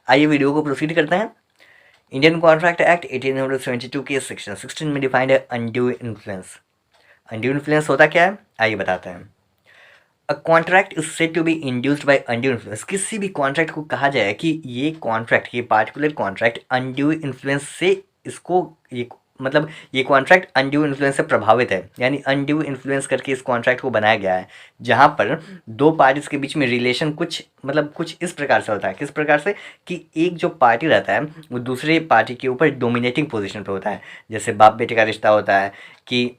आइए वीडियो को प्रोसीड करते हैं। इंडियन कॉन्ट्रैक्ट एक्ट 1872 के सेक्शन 16 में डिफाइंड है अनड्यू इन्फ्लुएंस। अनड्यू इन्फ्लुएंस होता क्या है, आइए बताते हैं। A contract is said to be induced by undue influence. किसी भी कॉन्ट्रैक्ट को कहा जाए कि ये कॉन्ट्रैक्ट, ये पार्टिकुलर कॉन्ट्रैक्ट अनड्यू इन्फ्लुएंस से इसको ये मतलब ये कॉन्ट्रैक्ट अनड्यू इन्फ्लुएंस से प्रभावित है, यानी अनड्यू इन्फ्लुएंस करके इस कॉन्ट्रैक्ट को बनाया गया है, जहाँ पर दो पार्टीज के बीच में रिलेशन कुछ इस प्रकार से होता है। किस प्रकार से कि एक जो पार्टी रहता है वो दूसरे पार्टी के ऊपर डोमिनेटिंग पोजीशन पे होता है। जैसे बाप बेटे का रिश्ता होता है कि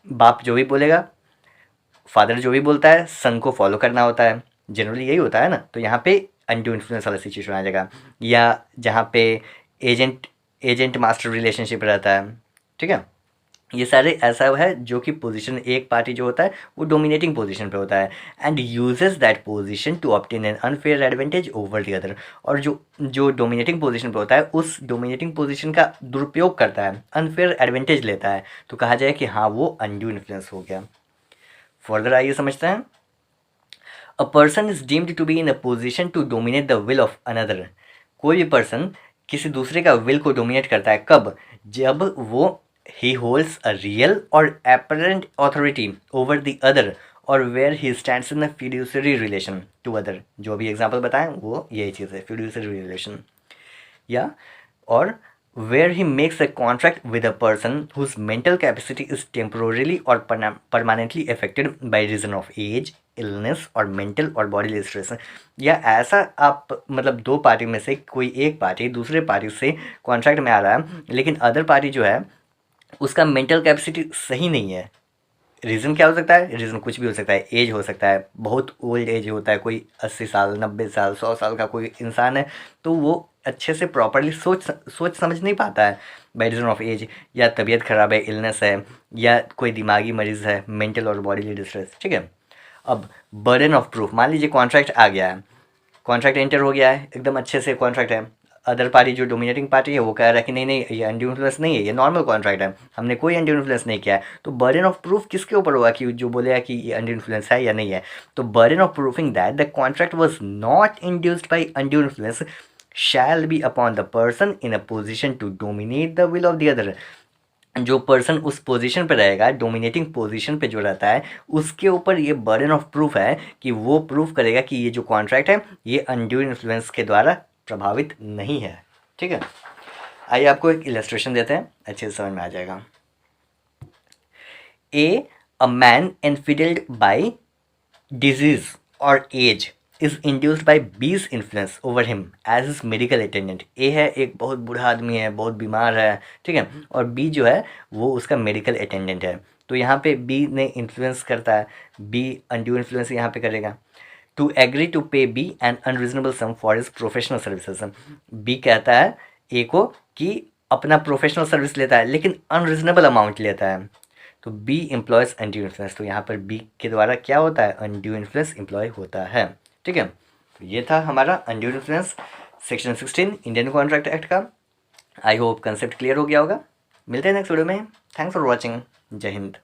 बाप जो भी बोलेगा, फादर जो भी बोलता है, सन को फॉलो करना होता है। जनरली यही होता है ना। तो यहाँ पे अनड्यू इन्फ्लुएंस वाला सिचुएशन आ जाएगा। या जहाँ पे एजेंट एजेंट मास्टर रिलेशनशिप रहता है, ठीक है। ये सारे ऐसा है जो कि पोजीशन, एक पार्टी जो होता है वो डोमिनेटिंग पोजीशन पे होता है and uses that position to obtain an unfair advantage over the other. और जो जो डोमिनेटिंग पोजीशन पे होता है उस डोमिनेटिंग पोजीशन का दुरुपयोग करता है, अनफेयर एडवांटेज लेता है, तो कहा जाए कि हाँ वो अनड्यू इन्फ्लुएंस हो गया। फर्दर आइए समझते हैं। A person is deemed to be in a position to dominate the will of another. कोई भी पर्सन किसी दूसरे का विल को डोमिनेट करता है, कब? जब वो ही होल्ड्स अ रियल और apparent authority over the other और where he stands in a fiduciary relation to other. जो भी एग्जाम्पल बताएं वो यही चीज़ है, fiduciary रिलेशन। या और where he makes a contract with a person whose mental capacity is temporarily or permanently affected by reason of age, illness और mental और बॉडी स्ट्रेस। या ऐसा आप मतलब दो पार्टी में से कोई एक पार्टी दूसरे पार्टी से कॉन्ट्रैक्ट में आ रहा है, लेकिन अदर पार्टी जो है उसका मेंटल कैपेसिटी सही नहीं है। रीज़न क्या हो सकता है? रीज़न कुछ भी हो सकता है। एज हो सकता है, बहुत ओल्ड एज होता है, कोई 80 साल 90 साल 100 साल का कोई इंसान है, तो वो अच्छे से प्रॉपरली सोच समझ नहीं पाता है बाई रीज़न ऑफ एज। या तबीयत ख़राब है, इलनेस है, या कोई दिमागी मरीज़ है, मेंटल और बॉडीली डिस्ट्रेस, ठीक है। अब बर्डन ऑफ प्रूफ, मान लीजिए कॉन्ट्रैक्ट आ गया है, कॉन्ट्रैक्ट एंटर हो गया है, एकदम अच्छे से कॉन्ट्रैक्ट है। अदर पार्टी जो डोमिनेटिंग पार्टी है वो कह रहा है कि नहीं नहीं ये अनड्यू इन्फ्लुएंस नहीं है, ये नॉर्मल कॉन्ट्रैक्ट है, हमने कोई अनड्यू इन्फ्लुएंस नहीं किया है। तो बर्डन ऑफ प्रूफ किसके ऊपर होगा कि जो बोलेगा कि ये अनड्यू इन्फ्लुएंस है या नहीं है? तो burden of proofing that the contract was not induced by undue influence shall be upon the person in a position to dominate the will of the other. जो पर्सन उस पोजीशन पे रहेगा, dominating position पे जो रहता है, उसके ऊपर ये बर्डन ऑफ प्रूफ है कि वो प्रूफ करेगा कि ये जो कॉन्ट्रैक्ट है ये अनड्यू इन्फ्लुएंस के द्वारा प्रभावित नहीं है, ठीक है। आइए आपको एक इलस्ट्रेशन देते हैं, अच्छे से समझ में आ जाएगा। A man enfeebled by disease or age is induced by B's influence over him as his medical attendant. ए है, एक बहुत बूढ़ा आदमी है, बहुत बीमार है, ठीक है, और बी जो है वो उसका मेडिकल अटेंडेंट है। तो यहाँ पे बी ने इन्फ्लुएंस करता है, बी अनड्यू इन्फ्लुएंस यहाँ पे करेगा। To agree to pay be an unreasonable sum for his professional services. B कहता है ए को कि अपना प्रोफेशनल सर्विस लेता है लेकिन अनरीजनेबल अमाउंट लेता है, तो बी एम्प्लॉयज अनड्यू इन्फ्लुएंस। तो यहाँ पर बी के द्वारा क्या होता है? अनड्यू इन्फ्लुएंस एम्प्लॉय होता है, ठीक है। तो ये था हमारा undue influence section 16 Indian contract act का। आई होप कंसेप्ट क्लियर हो गया होगा। मिलते हैं नेक्स्ट वीडियो में। Thanks for watching. जय हिंद।